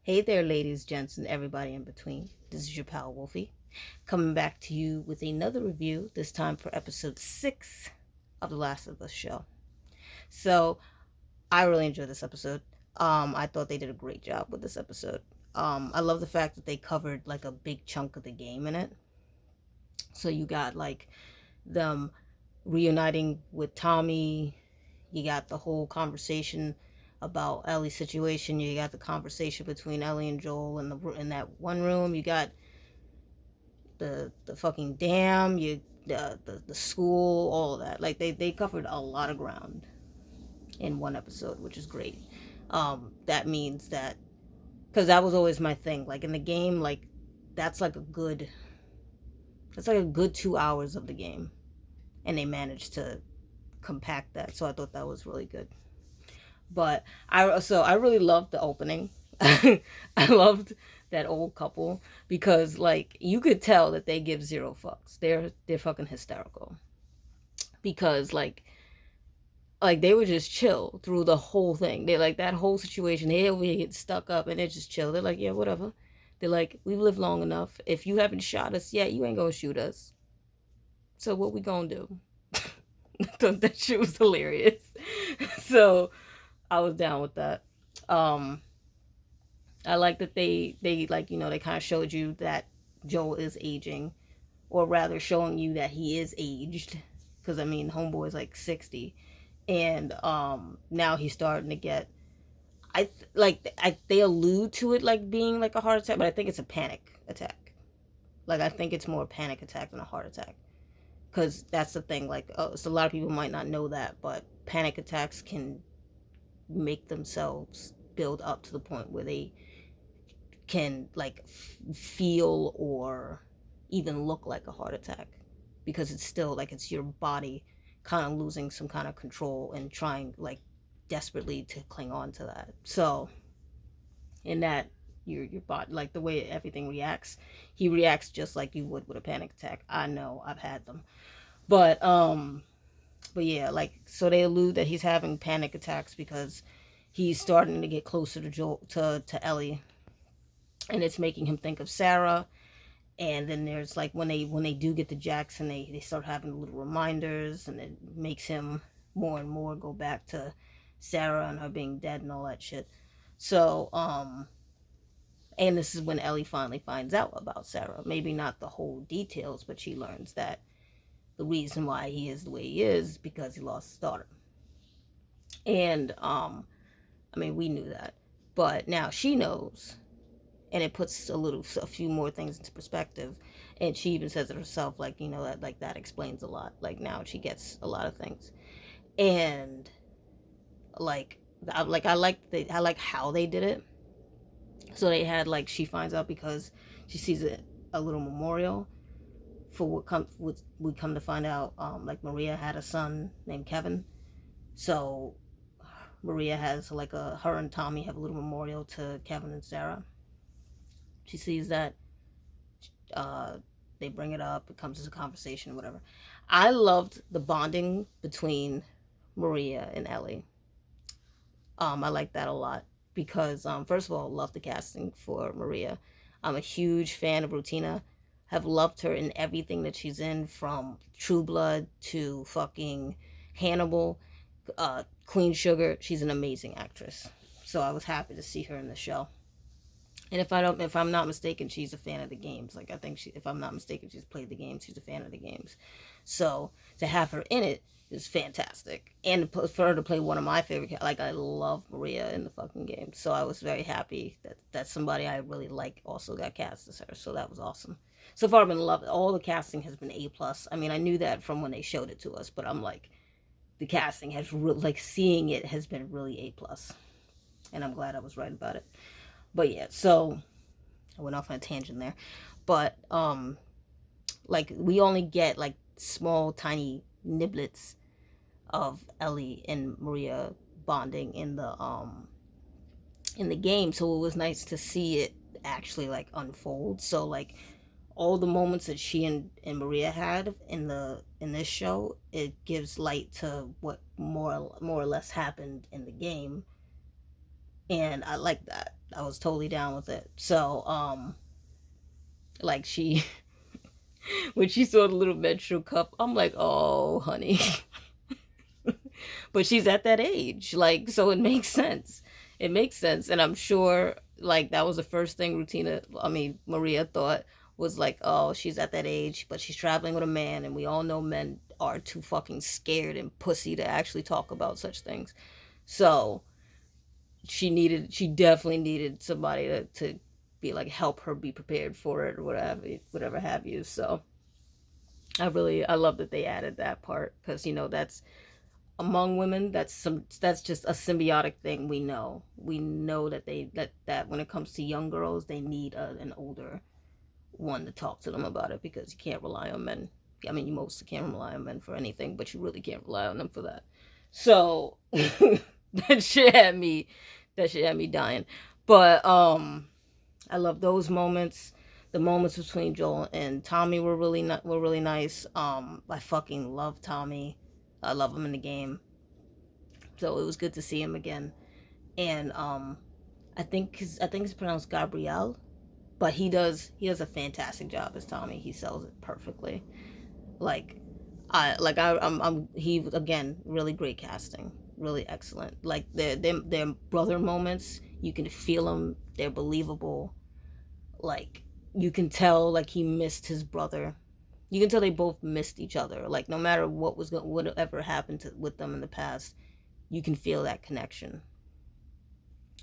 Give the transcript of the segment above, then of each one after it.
Hey there, ladies, gents, and everybody in between. This is your pal Wolfie, coming back to you with another review, this time for episode 6 of The Last of Us show. So, I really enjoyed this episode. I thought they did a great job with this episode. I love the fact that they covered like a big chunk of the game in it. So, you got like them reuniting with Tommy, you got the whole conversation about Ellie's situation. You got the conversation between Ellie and Joel in that one room. You got the fucking dam. The school. All of that. Like they covered a lot of ground in one episode, which is great. That means that because that was always my thing. Like in the game, like that's like a good. That's like a good 2 hours of the game, and they managed to compact that. So I thought that was really good. But I really loved the opening. I loved that old couple because like you could tell that they give zero fucks. They're fucking hysterical. Because like they were just chill through the whole thing. They like that whole situation. They over here get stuck up and they're just chill. They're like, yeah, whatever. They're like, we've lived long enough. If you haven't shot us yet, you ain't gonna shoot us. So what we gonna do? I thought that shit was hilarious. So I was down with that. Um, I like that they like they kind of showed you that Joel is aging, or rather showing you that he is aged, because I mean homeboy is like 60, and now he's starting to get. They allude to it like being like a heart attack, but I think it's a panic attack. Like I think it's more a panic attack than a heart attack, because that's the thing. Like so a lot of people might not know that, but panic attacks can make themselves build up to the point where they can like feel or even look like a heart attack, because it's still like it's your body kind of losing some kind of control and trying like desperately to cling on to that. So in that your body, like the way everything reacts, he reacts just like you would with a panic attack. I know, I've had them. But yeah, like so they allude that he's having panic attacks because he's starting to get closer to to Ellie, and it's making him think of Sarah. And then there's like when they do get to Jackson, they start having little reminders, and it makes him more and more go back to Sarah and her being dead and all that shit. So and this is when Ellie finally finds out about Sarah. Maybe not the whole details, but she learns that the reason why he is the way he is because he lost his daughter. And I mean, we knew that, but now she knows, and it puts a few more things into perspective. And she even says it herself, like that, like that explains a lot. Like now she gets a lot of things, and like I like how they did it. So they had like she finds out because she sees a little memorial for what we come to find out. Like Maria had a son named Kevin, so Maria has like her and Tommy have a little memorial to Kevin and Sarah. She sees that. Uh, they bring it up. It comes as a conversation, whatever. I loved the bonding between Maria and Ellie. I like that a lot because, first of all, love the casting for Maria. I'm a huge fan of Rutina. Have loved her in everything that she's in, from True Blood to fucking Hannibal, Queen Sugar. She's an amazing actress. So I was happy to see her in the show. And if I'm not mistaken, she's a fan of the games. Like I think if I'm not mistaken, she's played the games. She's a fan of the games. So to have her in it is fantastic. And for her to play one of my favorite, like I love Maria in the fucking game. So I was very happy that somebody I really like also got cast as her. So that was awesome. So far I've been loving. All the casting has been A+. I mean, I knew that from when they showed it to us, but I'm like, the casting has like seeing it has been really A+. And I'm glad I was right about it. But yeah, so I went off on a tangent there. But like we only get like small tiny niblets of Ellie and Maria bonding in the game, so it was nice to see it actually like unfold. So like all the moments that she and Maria had in this show, it gives light to what more or less happened in the game, and I like that. I was totally down with it. So, like she, when she saw the little menstrual cup, I'm like, oh, honey. But she's at that age, like, so it makes sense. It makes sense, and I'm sure, like, that was the first thing Maria thought was like, oh, she's at that age, but she's traveling with a man, and we all know men are too fucking scared and pussy to actually talk about such things. So she definitely needed somebody to be like help her be prepared for it or whatever have you. So I love that they added that part, because that's among women, that's just a symbiotic thing. We know that that when it comes to young girls, they need an older one to talk to them about it, because you can't rely on men. I mean, you mostly can't rely on men for anything, but you really can't rely on them for that. So that shit had me dying. But I love those moments. The moments between Joel and Tommy were really nice. I fucking love Tommy. I love him in the game. So it was good to see him again. And I think it's pronounced Gabriel, but he does a fantastic job as Tommy. He sells it perfectly. Like I'm he again, really great casting, really excellent. Like their brother moments, you can feel them. They're believable. Like you can tell like he missed his brother. You can tell they both missed each other. Like no matter whatever happened with them in the past, you can feel that connection.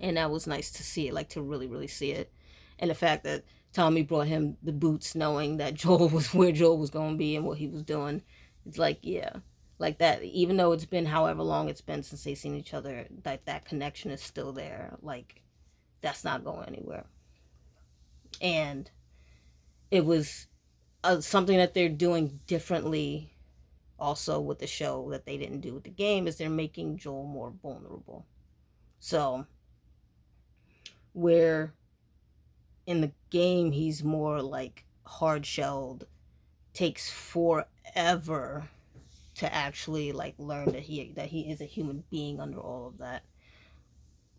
And that was nice to see it, like to really really see it. And the fact that Tommy brought him the boots knowing that Joel was where Joel was going to be and what he was doing. It's like, yeah, like that, even though it's been however long it's been since they've seen each other, that connection is still there. Like that's not going anywhere. And it was something that they're doing differently also with the show that they didn't do with the game, is they're making Joel more vulnerable. So where in the game he's more like hard shelled, takes forever to actually like learn that he is a human being under all of that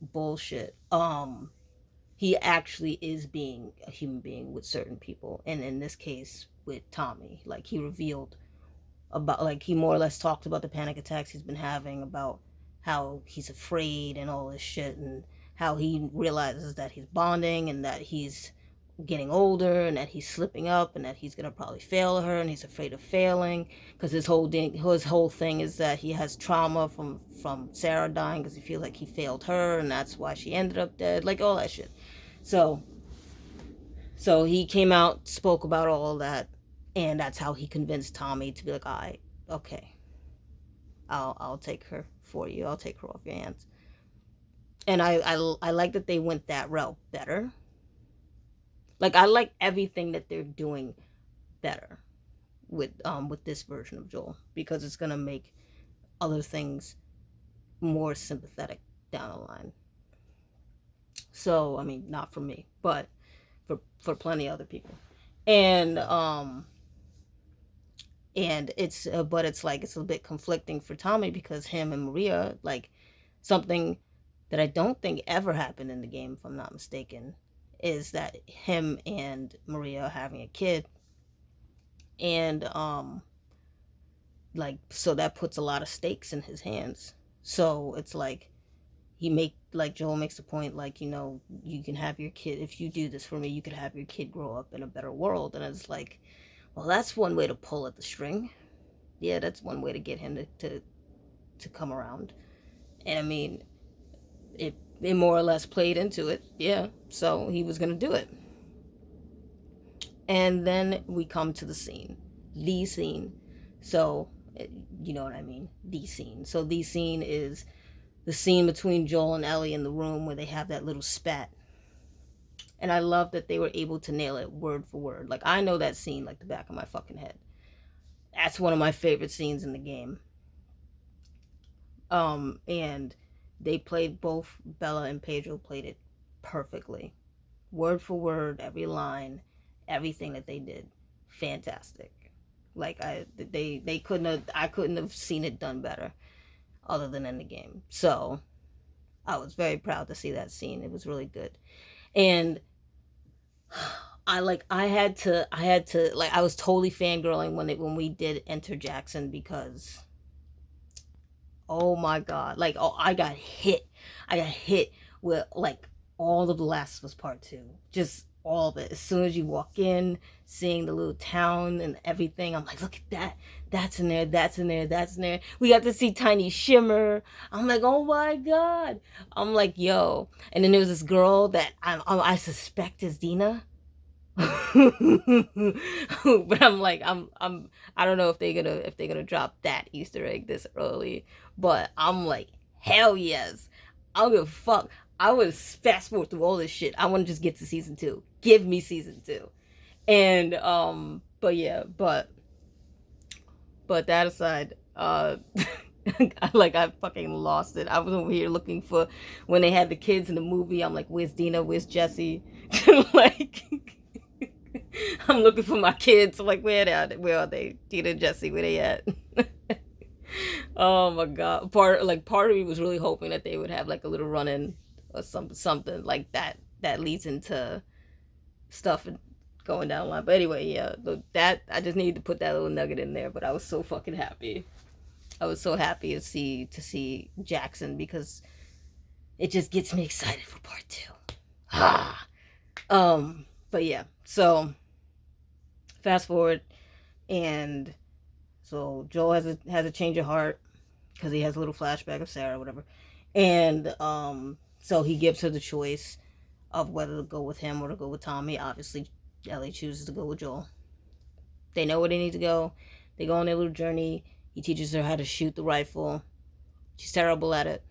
bullshit. He actually is being a human being with certain people, and in this case with Tommy, like he revealed about, like he more or less talked about the panic attacks he's been having, about how he's afraid and all this shit, and how he realizes that he's bonding and that he's getting older and that he's slipping up and that he's gonna probably fail her, and he's afraid of failing because his whole thing is that he has trauma from Sarah dying, because he feels like he failed her and that's why she ended up dead, like all that shit. So he came out, spoke about all of that, and that's how he convinced Tommy to be like, all right, okay, I'll take her for you. I'll take her off your hands. And I like that they went that route better. Like I like everything that they're doing better with this version of Joel, because it's gonna make other things more sympathetic down the line. So I mean, not for me, but for plenty of other people. And but it's like it's a bit conflicting for Tommy, because him and Maria, like something that I don't think ever happened in the game, if I'm not mistaken, is that him and Maria are having a kid. And like so that puts a lot of stakes in his hands. So it's like Joel makes the point, like, you can have your kid, if you do this for me, you could have your kid grow up in a better world. And it's like, well, that's one way to pull at the string. Yeah, that's one way to get him to come around. And I mean, it more or less played into it. Yeah, so he was going to do it. And then we come to the scene. The scene. So, you know what I mean? The scene. So the scene is the scene between Joel and Ellie in the room where they have that little spat. And I love that they were able to nail it word for word. Like, I know that scene like the back of my fucking head. That's one of my favorite scenes in the game. And they played, both Bella and Pedro played it perfectly. Word for word, every line, everything that they did. Fantastic. Like, I couldn't have seen it done better other than in the game. So I was very proud to see that scene. It was really good. And I was totally fangirling when we did enter Jackson, because oh my god, like, oh, I got hit with like all of The Last of Us Part 2, just all of it. As soon as you walk in, seeing the little town and everything, I'm like, look at that, that's in there, that's in there, that's in there. We got to see Tiny Shimmer. I'm like, oh my god. I'm like, yo. And then there was this girl that I suspect is Dina. But I'm like, I don't know if they're gonna drop that Easter egg this early, but I'm like, hell yes. I don't give a fuck. I would fast forward through all this shit. I want to just get to season 2. Give me season 2. And but yeah, but that aside, I fucking lost it. I was over here looking for when they had the kids in the movie. I'm like, where's Dina? Where's Jesse? Like, I'm looking for my kids. I'm like, where are they? Dina and Jesse, where they at? Oh my god. Part of me was really hoping that they would have like a little run-in or something like that leads into stuff and going down the line. But anyway, yeah, that I just needed to put that little nugget in there. But I was so fucking happy. I was so happy to see Jackson, because it just gets me excited for part 2. But yeah, so fast forward, and so Joel has a change of heart because he has a little flashback of Sarah or whatever, and so he gives her the choice of whether to go with him or to go with Tommy. Obviously, Ellie chooses to go with Joel. They know where they need to go. They go on their little journey. He teaches her how to shoot the rifle. She's terrible at it,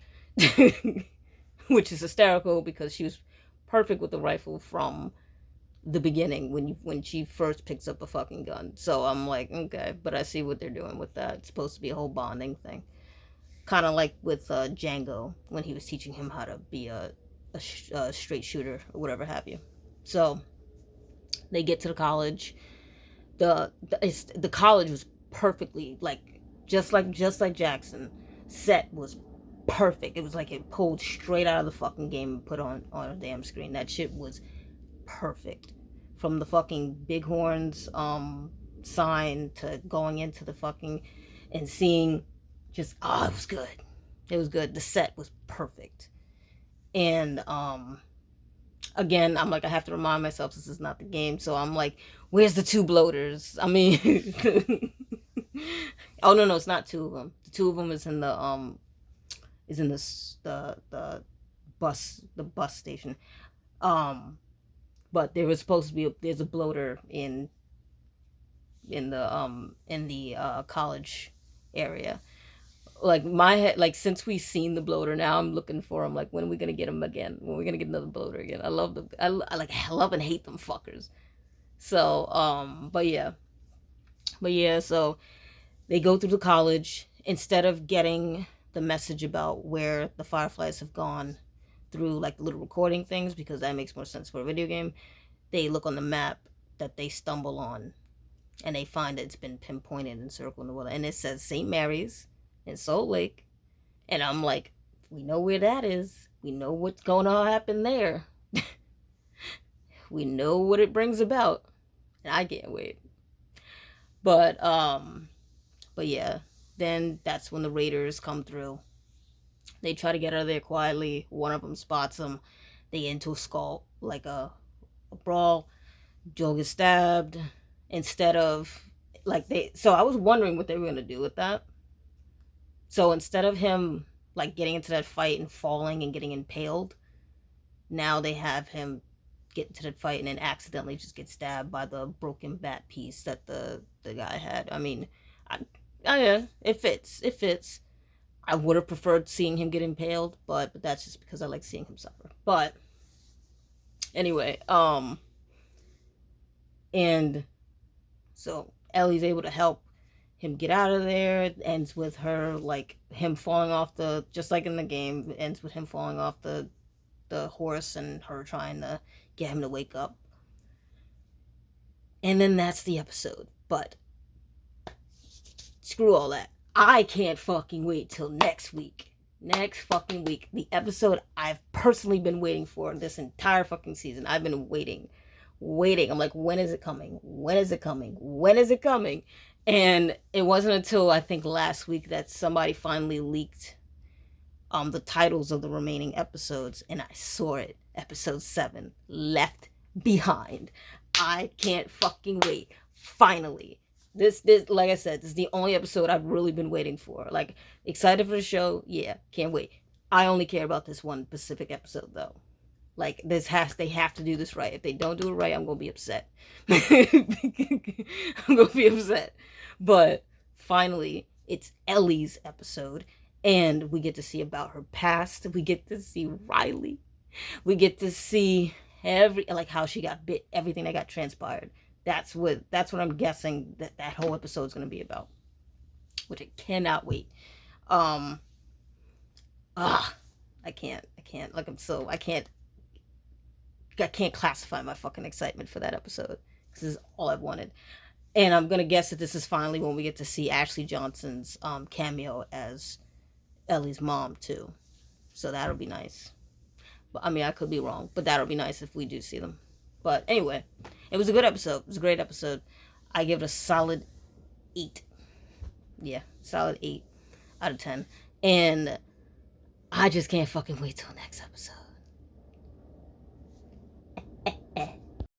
which is hysterical because she was perfect with the rifle from the beginning when she first picks up a fucking gun. So I'm like, okay, but I see what they're doing with that. It's supposed to be a whole bonding thing, kind of like with Django when he was teaching him how to be a straight shooter or whatever have you. So they get to the college. The college was perfectly just like Jackson. Set was perfect. It was like it pulled straight out of the fucking game and put on a damn screen. That shit was perfect. From the fucking Bighorns sign to going into the fucking and seeing just it was good. It was good. The set was perfect. And again, I'm like, I have to remind myself this is not the game. So I'm like, where's the 2 bloaters? I mean, oh no, it's not 2 of them. The 2 of them is in the bus station. But there was supposed to be there's a bloater in the college area. Like my head, like since we've seen the bloater, now I'm looking for him. Like, when are we gonna get him again? When are we gonna get another bloater again? I love them. I love and hate them fuckers. So but yeah, so they go through the college. Instead of getting the message about where the Fireflies have gone through like the little recording things, because that makes more sense for a video game, they look on the map that they stumble on, and they find that it's been pinpointed and circled in the world, and it says St. Mary's in Salt Lake. And I'm like, we know where that is. We know what's going to happen there. We know what it brings about, and I can't wait. But yeah, then that's when the Raiders come through. They try to get out of there quietly. One of them spots them. They get into a skull, like a brawl. Joel gets stabbed. Instead of so I was wondering what they were gonna do with that. So instead of him like getting into that fight and falling and getting impaled, now they have him get into that fight and then accidentally just get stabbed by the broken bat piece that the guy had. I mean, yeah, it fits. I would have preferred seeing him get impaled, but that's just because I like seeing him suffer. But anyway, and so Ellie's able to help him get out of there. It ends with her him falling off just like in the game. It ends with him falling off the horse and her trying to get him to wake up. And then that's the episode. But screw all that. I can't fucking wait till next week. Next fucking week. The episode I've personally been waiting for this entire fucking season. I've been waiting. I'm like, when is it coming? When is it coming? When is it coming? And it wasn't until I think last week that somebody finally leaked the titles of the remaining episodes, and I saw it. Episode 7, Left Behind. I can't fucking wait. Finally. This like I said, this is the only episode I've really been waiting for. Like, excited for the show, yeah, can't wait. I only care about this one specific episode though. Like, they have to do this right. If they don't do it right, I'm gonna be upset. I'm gonna be upset. But finally, it's Ellie's episode, and we get to see about her past. We get to see Riley. We get to see how she got bit, everything that got transpired. That's what I'm guessing that whole episode is going to be about, which I cannot wait. I can't like I can't classify my fucking excitement for that episode. This is all I've wanted. And I'm gonna guess that this is finally when we get to see Ashley Johnson's cameo as Ellie's mom too. So that'll be nice. But I mean, I could be wrong, but that'll be nice if we do see them. But anyway, it was a good episode. It was a great episode. I give it a solid 8. Yeah, solid 8 out of 10. And I just can't fucking wait till next episode.